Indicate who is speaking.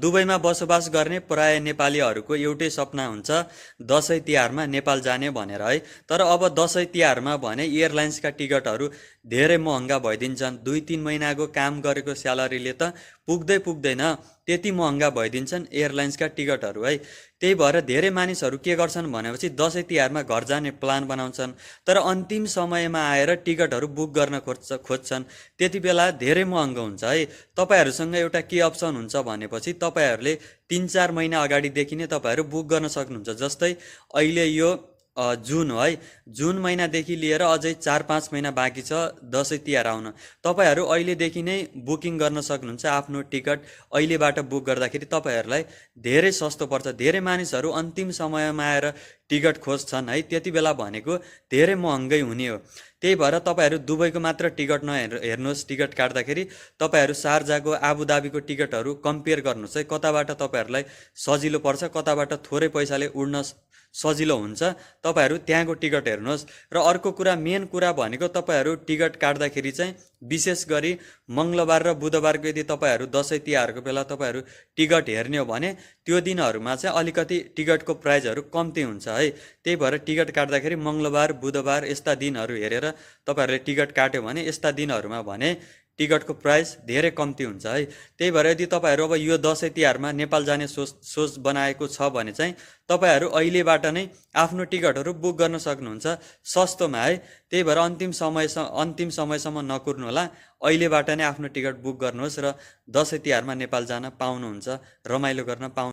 Speaker 1: दुबईमा बसोबास गर्ने प्राय नेपालीहरूको एउटै सपना हुन्छ दसैँ तिहारमा नेपाल जाने भनेर है। तर अब दसैँ तिहारमा भने एयरलाइन्सका टिकटहरू धेरै महँगा भइदिन्छन्। 2-3 महिनाको काम गरेको स्यालेरीले त पुग्दैन, त्यति महँगा भइदिन्छन् एयरलाइन्सका टिकटहरू है। त्यही भएर धेरै मानिसहरू के गर्छन् भनेपछि दसैँ तिहारमा घर जाने प्लान बनाउँछन्, तर अन्तिम समयमा आएर टिकटहरू बुक गर्न खोज्छन्। त्यति बेला धेरै महँगो हुन्छ है। तपाईँहरूसँग एउटा के अप्सन हुन्छ भनेपछि तपाईँहरूले 3-4 महिना अगाडिदेखि नै तपाईँहरू बुक गर्न सक्नुहुन्छ। जस्तै अहिले यो जुन हो है, जुन महिनादेखि लिएर अझै 4-5 महिना बाँकी छ दसैँ तिहार आउन। तपाईँहरू अहिलेदेखि नै बुकिङ गर्न सक्नुहुन्छ आफ्नो टिकट। अहिलेबाट बुक गर्दाखेरि तपाईँहरूलाई धेरै सस्तो पर्छ। धेरै मानिसहरू अन्तिम समयमा आएर टिकट खोज्छन् है, त्यति बेला भनेको धेरै महँगै हुने हो। त्यही भएर तपाईँहरू दुबईको मात्र टिकट हेर्नुहोस्। टिकट काट्दाखेरि तपाईँहरू शारजाको, आबुधाबीको टिकटहरू कम्पेयर गर्नुहोस् है, कताबाट तपाईँहरूलाई सजिलो पर्छ, कताबाट थोरै पैसाले उड्न सजिलो हुन्छ, तपाईँहरू त्यहाँको टिकट हेर्नुहोस्। र अर्को कुरा, मेन कुरा भनेको तपाईँहरू टिकट काट्दाखेरि चाहिँ विशेष गरी मङ्गलबार र बुधबारको यदि तपाईँहरू दसैँ तिहारको बेला तपाईँहरू टिकट हेर्ने हो भने त्यो दिनहरूमा चाहिँ अलिकति टिकटको प्राइजहरू कम्ती हुन्छ है। त्यही भएर टिकट काट्दाखेरि मङ्गलबार, बुधबार यस्ता दिनहरू हेरेर तपाईँहरूले टिकट काट्यो भने यस्ता दिनहरूमा भने टिकटको प्राइस धेरै कम्ती हुन्छ है। त्यही भएर यदि तपाईँहरू अब यो दसैँ तिहारमा नेपाल जाने सोच बनाएको छ भने चाहिँ तपाईँहरू अहिलेबाट नै आफ्नो टिकटहरू बुक गर्न सक्नुहुन्छ सस्तोमा है। त्यही भएर अन्तिम समयसम्म नकुर्नु होला, अहिलेबाट नै आफ्नो टिकट बुक गर्नुहोस् र दसैँ तिहारमा नेपाल जान पाउनुहुन्छ, रमाइलो गर्न